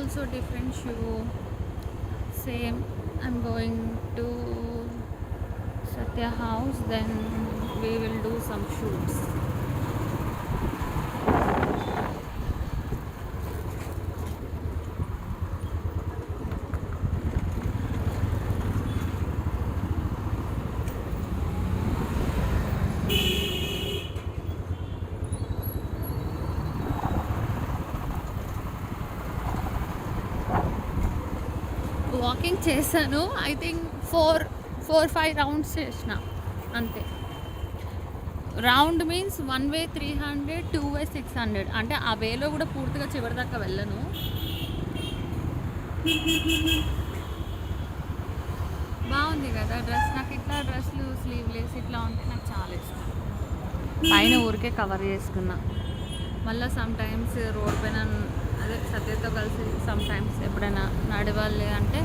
also different shoe. Same. I'm going to Satya house. Then we will do some shoots. Walking చేశాను. I think 4-5 rounds చేసిన అంతే. Round means 1 వే 300, 2 వే 600. అంటే ఆ వేలో కూడా పూర్తిగా చివరి దాకా వెళ్ళను. బాగుంది కదా డ్రెస్. నాకు ఇట్లా డ్రెస్లు స్లీవ్లెస్ ఇట్లా ఉంటే నాకు చాలా ఇష్టం. పైన ఊరికే కవర్ చేసుకున్నా. మళ్ళీ సమ్ టైమ్స్ రోడ్ పైన అదే సత్యతో కలిసి సమ్ టైమ్స్ ఎప్పుడైనా నడవాలి అంటే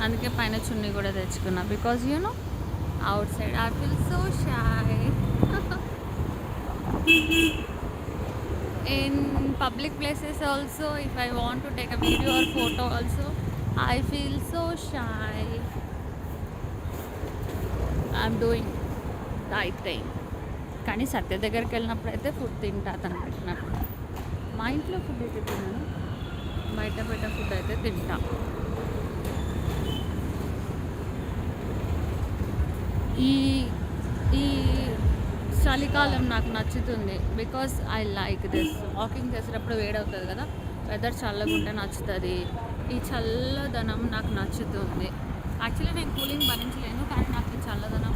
అందుకే పైన చున్నీ కూడా తెచ్చుకున్నా. Because you know out side I feel so shy. In public places also, if I want to take a video or photo also, I feel so shy. I'm doing right thing. కానీ సత్య దగ్గరికి వెళ్ళినప్పుడు అయితే ఫుడ్ తింటా తను పెట్టినప్పుడు. మా ఇంట్లో food అయితే తిన్నాను, బయట ఫుడ్ అయితే తింటా. ఈ ఈ చలికాలం నాకు నచ్చుతుంది. Because I like this. Walking చేసేటప్పుడు వేడవుతుంది కదా, వెదర్ చల్లగా ఉంటే నచ్చుతుంది. ఈ చల్లదనం నాకు నచ్చుతుంది. యాక్చువల్లీ నేను కూలింగ్ భరించలేను, కానీ నాకు ఈ చల్లదనం